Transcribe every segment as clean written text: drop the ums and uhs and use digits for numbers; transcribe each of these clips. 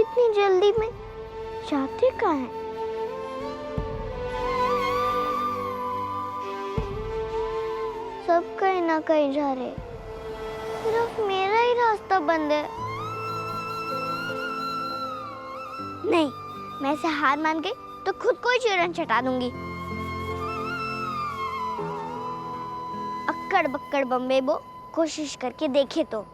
इतनी जल्दी में? जाते कहाँ हैं? सब कहीं ना कहीं जा रहे, सिर्फ मेरा ही रास्ता बंद है। नहीं, मैं इसे हार मान गई तो खुद को ही चिड़न चटा दूंगी। अक्कड़ बक्कड़ बम्बे बो, कोशिश करके देखे तो।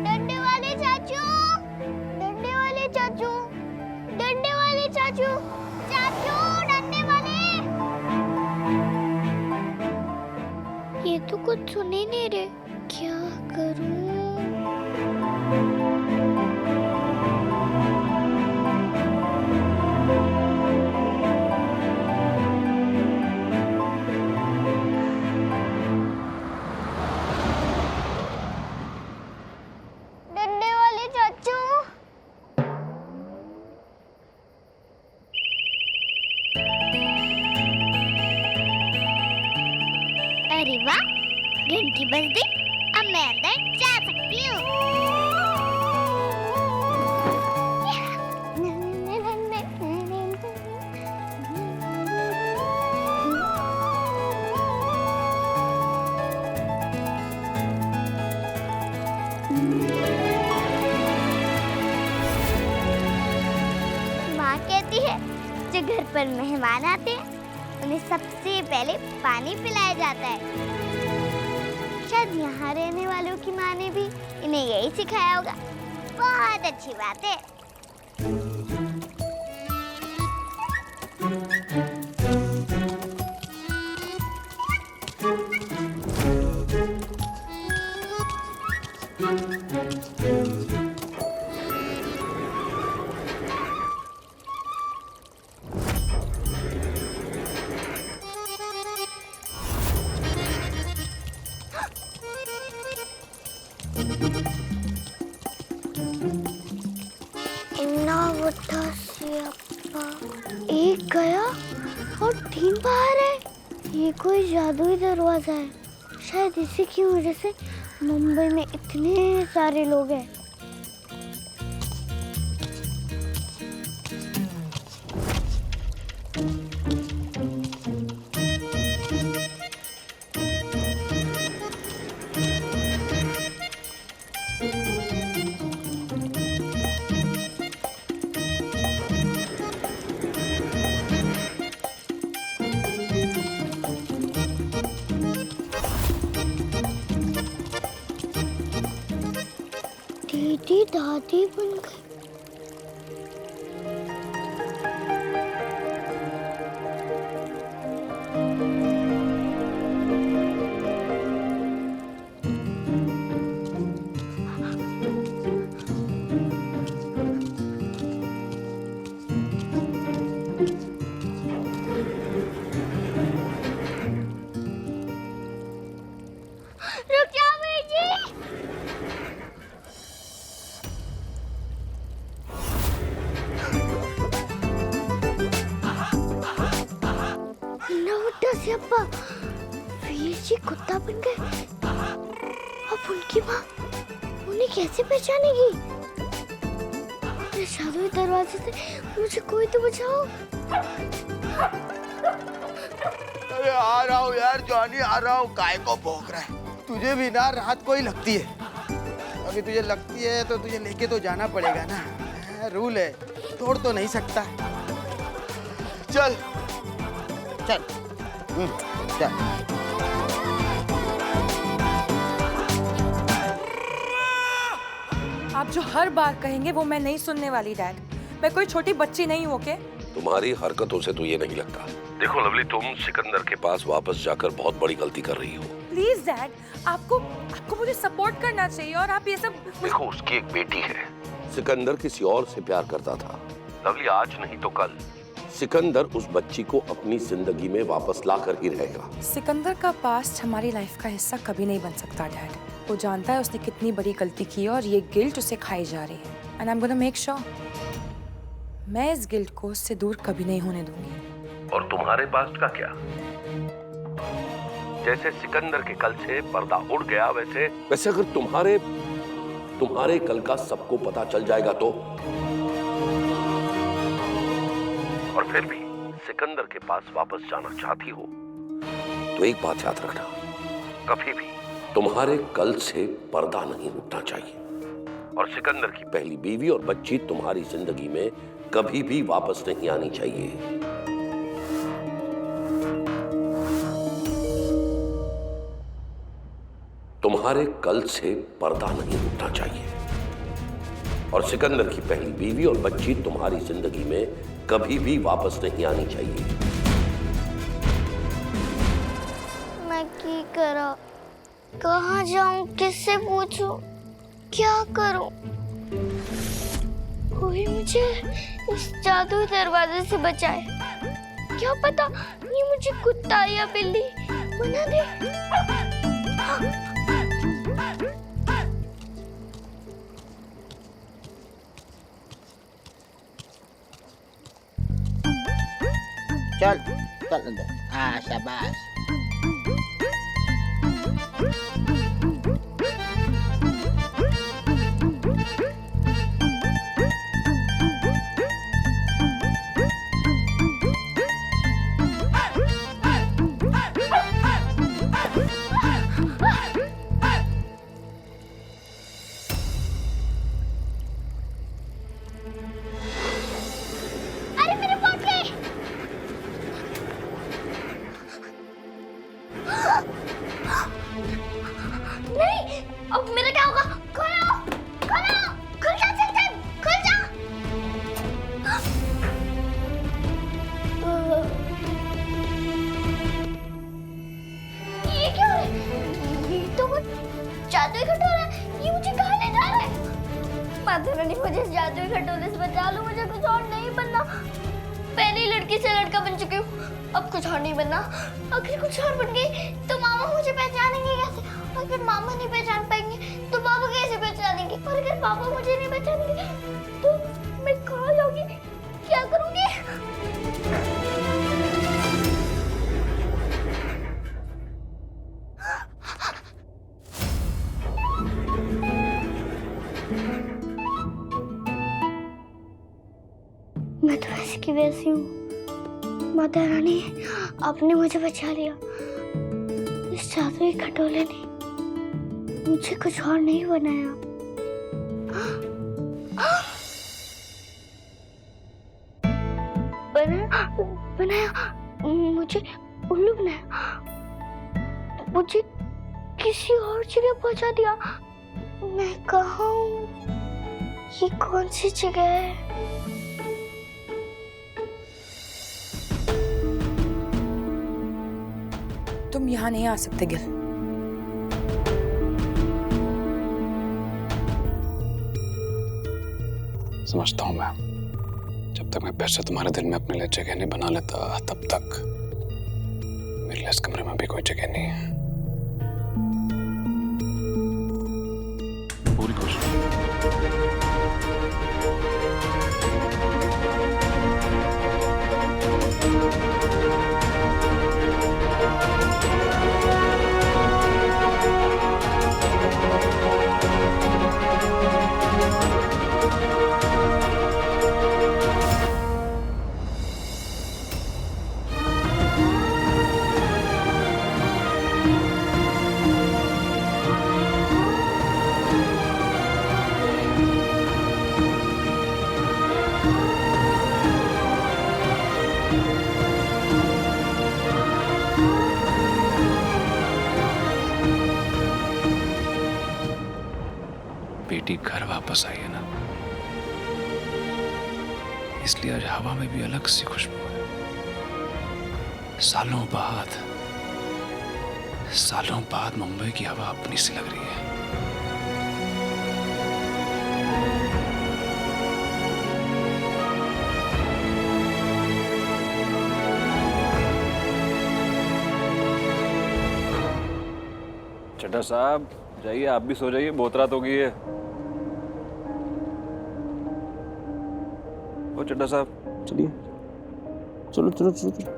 डंडे वाले चाचू, डंडे वाले चाचू, डंडे वाले चाचू, चाचू डंडे वाले। ये तो कुछ सुन ही नहीं रहे, क्या करूं? डंडे वाले चाचू। अरे वाह, घंटी बज गई, अब मैं अंदर जा सकती हूँ। माँ कहती है जो घर पर मेहमान आते हैं उन्हें सबसे पहले पानी पिलाया जाता है। शायद यहाँ रहने वालों की माँ ने भी इन्हें यही सिखाया होगा। बहुत अच्छी बात है। एक गया और 3 बाहर है। ये कोई जादुई दरवाजा है। शायद इसी की वजह से मुंबई में इतने सारे लोग हैं। दीदी दादी बन गई। रुक जाओ वीर जी। अब्बा, वीर जी कुत्ता बन गए। अब उनकी माँ उन्हें कैसे पहचानेगी? इस जादुई दरवाजे से मुझे कोई तो बचाओ। अरे आ रहा हूँ यार जॉनी, आ रहा हूँ। काय को भौंक रहा है? तुझे भी ना रात को ही लगती है। अगर तुझे लगती है तो तुझे लेके तो जाना पड़ेगा ना। रूल है, तोड़ तो नहीं सकता। चल चल चल। आप जो हर बार कहेंगे वो मैं नहीं सुनने वाली डैड। मैं कोई छोटी बच्ची नहीं हूँ। ओके? तुम्हारी हरकतों से तो ये नहीं लगता। देखो लवली, तुम सिकंदर के पास वापस जाकर बहुत बड़ी गलती कर रही हो। प्लीज डैड, आपको मुझे सपोर्ट करना चाहिए और आप ये सब। देखो उसकी एक बेटी है। सिकंदर किसी और से प्यार करता था। लवली, आज नहीं तो कल सिकंदर उस बच्ची को अपनी जिंदगी में वापस ला कर ही रहेगा। सिकंदर का पास्ट हमारी लाइफ का हिस्सा कभी नहीं बन सकता डैड। वो जानता है उसने कितनी बड़ी गलती की है और ये गिल्ट उसे खाई जा रही है। And I am gonna make sure मैं इस गिल्ट को उससे दूर कभी नहीं होने दूंगी। और तुम्हारे पास्ट का क्या? जैसे सिकंदर के कल से पर्दा उड़ गया, वैसे अगर तुम्हारे कल का सबको पता चल जाएगा तो? और फिर भी सिकंदर के पास वापस जाना चाहती हो तो एक बात याद रखना, कभी भी तुम्हारे कल से पर्दा नहीं उठना चाहिए। और सिकंदर की पहली बीवी और बच्ची तुम्हारी जिंदगी में कभी भी वापस नहीं आनी चाहिए। तुम्हारे कल से पर्दा नहीं उठना चाहिए। और सिकंदर की पहली बीवी और बच्ची तुम्हारी जिंदगी में कभी भी वापस नहीं आनी चाहिए। मैं की करा, कहाँ जाऊं, किससे पूछूं, क्या करूं? कोई मुझे इस जादुई दरवाजे से बचाए। क्या पता ये मुझे कुत्ता या बिल्ली बना दे। चल चल अंदर। हाँ शाबाश। अरे मेरे पोटली! नहीं, अब मेरा क्या होगा? खोलो, खोलो, खुल जा, चल चल, खुल जा। ये क्या है? ये तो कुछ जादुई खटोला है। ये मुझे कहाँ ले जा रहा है? माता रानी, मुझे इस जादुई खटोले से बचा लो। मुझे कुछ और नहीं बनना। पहली लड़की से लड़का बन चुकी हूँ, अब कुछ और नहीं बनना। अगर कुछ और बन गई तो मामा मुझे पहचानेंगे कैसे? अगर मामा नहीं पहचान पाएंगे तो पापा कैसे पहचानेंगे? और अगर पापा मुझे नहीं पहचानेंगे तो मैं कहाँ जाऊंगी, क्या करूंगी? मैं तो वैसे की वैसी हूँ। माता रानी, आपने मुझे बचा लिया। इस जादुई खटोले ने मुझे कुछ और नहीं बनाया। बनाया मुझे उल्लू बनाया। मुझे किसी और जगह पहुंचा दिया। मैं कहाँ हूँ? ये कौन सी जगह है? तुम यहाँ नहीं आ सकते गिल। समझता हूँ मैं, जब तक मैं फिर से तुम्हारे दिल में अपने लिए जगह नहीं बना लेता तब तक मेरे लिए इस कमरे में भी कोई जगह नहीं है। पूरी कोशिश। बेटी घर वापस आई है ना, इसलिए आज हवा में भी अलग सी खुशबू है। सालों बाद मुंबई की हवा अपनी सी लग रही है। चड्ढा साहब जाइए, आप भी सो जाइए, बहुत रात हो गई है। ओ चड्ढा साहब चलिए, चलो चलो चलो चलो।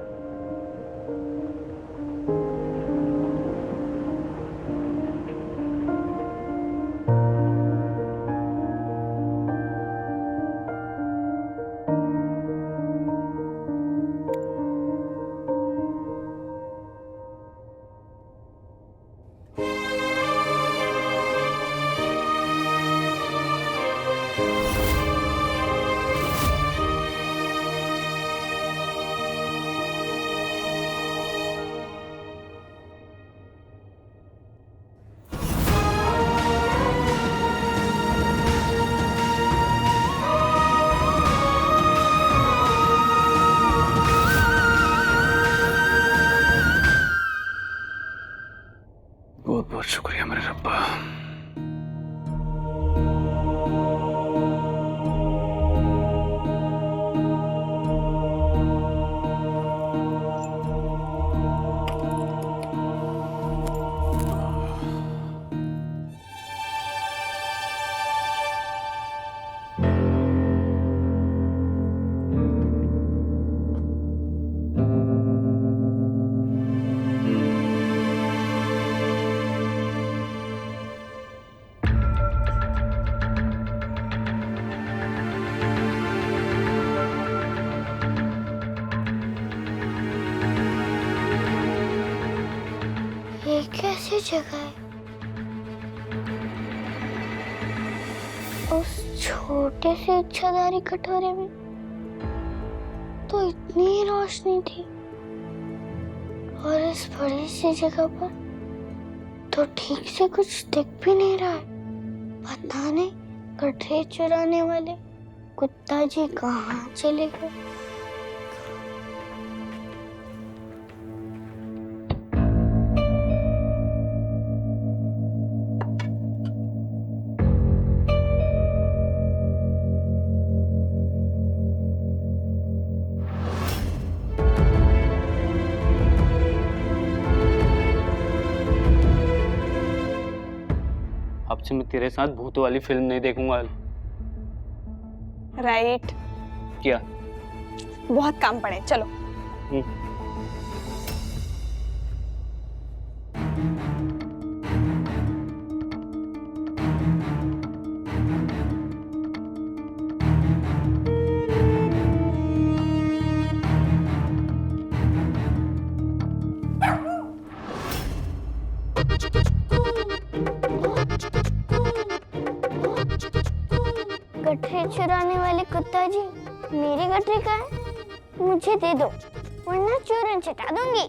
बहुत बहुत शुक्रिया मेरे रब्बा। ये कैसी जगह है? उस छोटे से इच्छाधारी कटोरे में तो इतनी ही रोशनी थी, और इस बड़ी सी जगह पर तो ठीक से कुछ दिख भी नहीं रहा है। पता नहीं गठरी चुराने वाले कुत्ता जी कहाँ चले गए। अब से मैं तेरे साथ भूतों वाली फिल्म नहीं देखूंगा। राइट। क्या? बहुत काम पड़े, चलो। गठरी चुराने वाले कुत्ता जी, मेरी गठरी कहाँ है? मुझे दे दो, वरना चूरन चिटा दूंगी।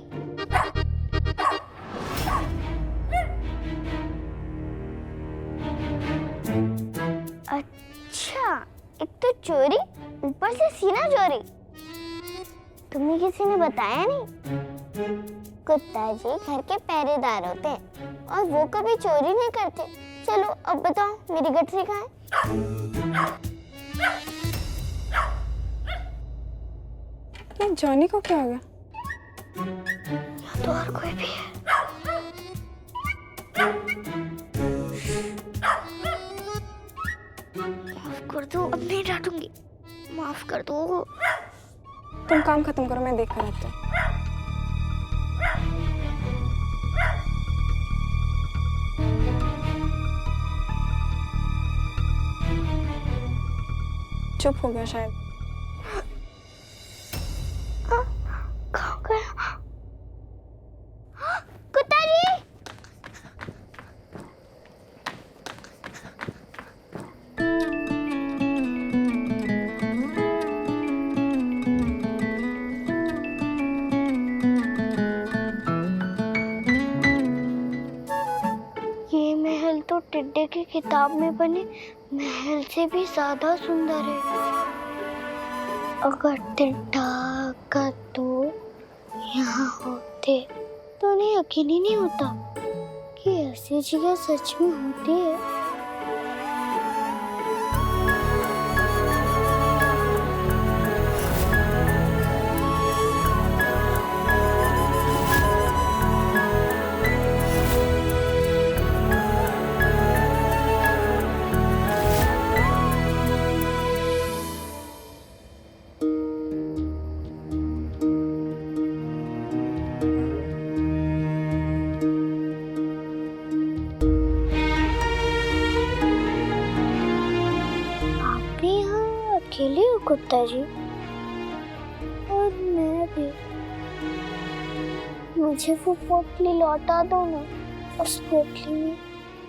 अच्छा, एक तो चोरी, ऊपर से सीना चोरी। तुम्हें किसी ने बताया नहीं? कुत्ता जी घर के पहरेदार होते हैं और वो कभी चोरी नहीं करते। चलो अब बताओ, मेरी गठरी कहाँ है? ये जॉनी को क्या हो गया? या तो और कोई भी है। माफ कर दो, अब नहीं डांटूंगी। माफ कर दो। तुम काम खत्म करो, मैं देख कर आती हूँ। चुप हो गया शायद। कहाँ गया? कुत्ता जी! ये महल तो टिड्डे की किताब में बने महल से भी ज्यादा सुंदर है। अगर टिड्डा कद्दू यहाँ होते तो उन्हें यकीन ही नहीं होता कि ऐसी जगह सच में होती है। कुत्ता जी, और मैं भी। मुझे वो पोटली लौटा दो ना। उस पोटली में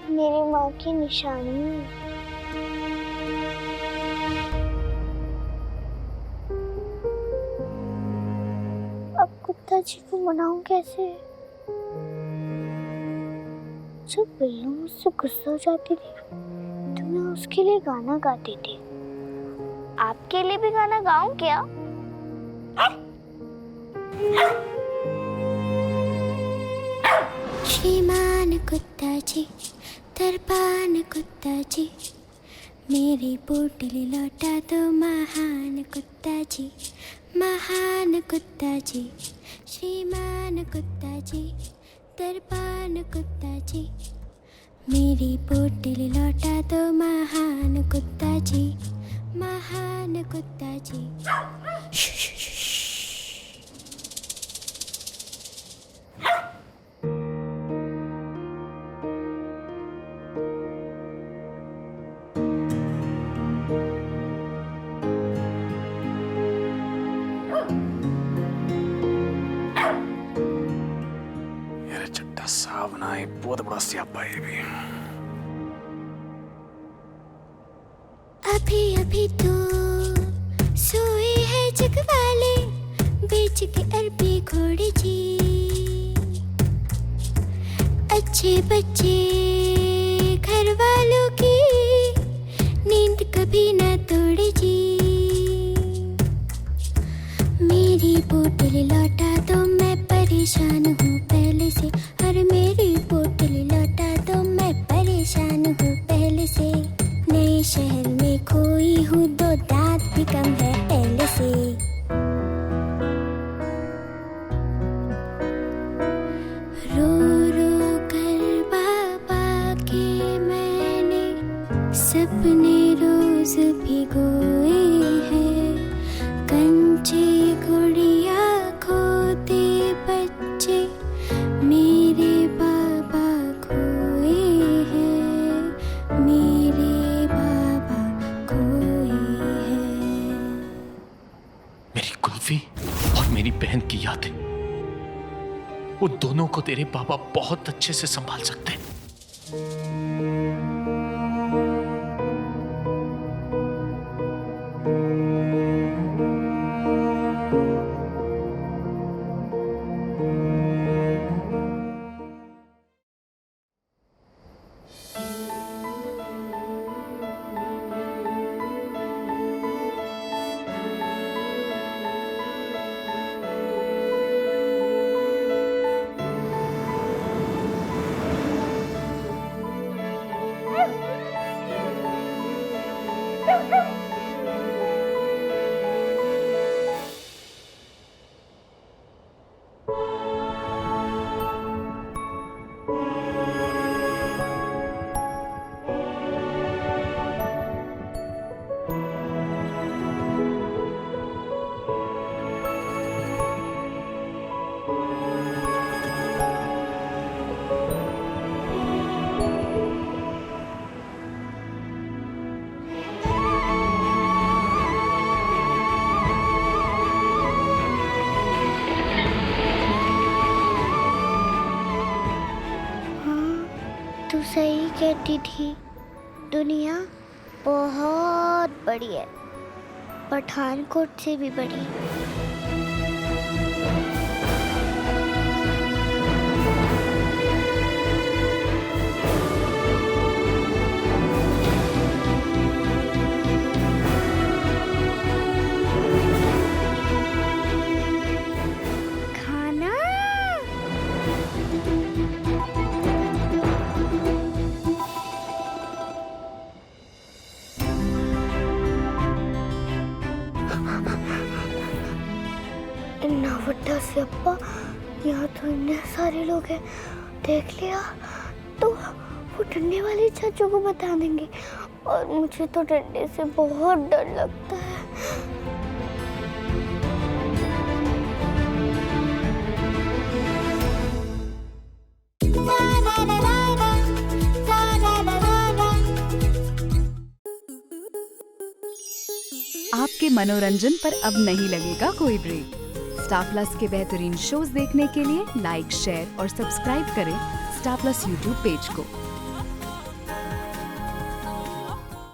मेरी माँ की निशानी है। अब कुत्ता जी को मनाऊं कैसे? जब बिल्लू मुझसे गुस्सा हो जाती थी तो मैं उसके लिए गाना गाती थी। आपके लिए भी गाना गाऊं क्या? श्रीमान कुत्ता जी, दरबान कुत्ता जी, मेरी पोटली लौटा दो महान कुत्ता जी, महान कुत्ता जी। श्रीमान कुत्ता जी, दरबान कुत्ता जी, मेरी पोटली लौटा दो महान कुत्ता जी, महान कुत्ता जी। यार चड्ढा साहब ना ये बहुत बड़ा स्यापा है ये भी। अभी अभी तो सोए हैं जग वाले, बेच के अरबी घोड़े जी। अच्छे बच्चे घर वालों की नींद कभी न तोड़े जी। मेरी बोतल लौटा दो, मैं परेशान हूँ पहले से। और मेरी बोतल लौटा दो, मैं परेशान हूँ पहले से। नए शहर में खोई हूँ, 2 दांत भी कम है पहले से। रो रो कर बाबा के मैंने सपने रोज भिगोए हैं। कंचे गुड़िया खोते बच्चे मेरे बाबा खोए हैं, मेरे बाबा खोए हैं। मेरी कुल्फी और मेरी बहन की यादें, वो दोनों को तेरे पापा बहुत अच्छे से संभाल सकते हैं। तू सही कहती थी, दुनिया बहुत बड़ी है, पठानकोट से भी बड़ी। खाना इतना बड़ा स्यापा, यहाँ तो इतने सारे लोग हैं। देख लिया तो वो डंडे वाले चाचू को बता देंगे, और मुझे तो डंडे से बहुत डर लगता है। आपके मनोरंजन पर अब नहीं लगेगा कोई ब्रेक। स्टार प्लस के बेहतरीन शोज देखने के लिए लाइक, शेयर और सब्सक्राइब करें स्टार प्लस यूट्यूब पेज को।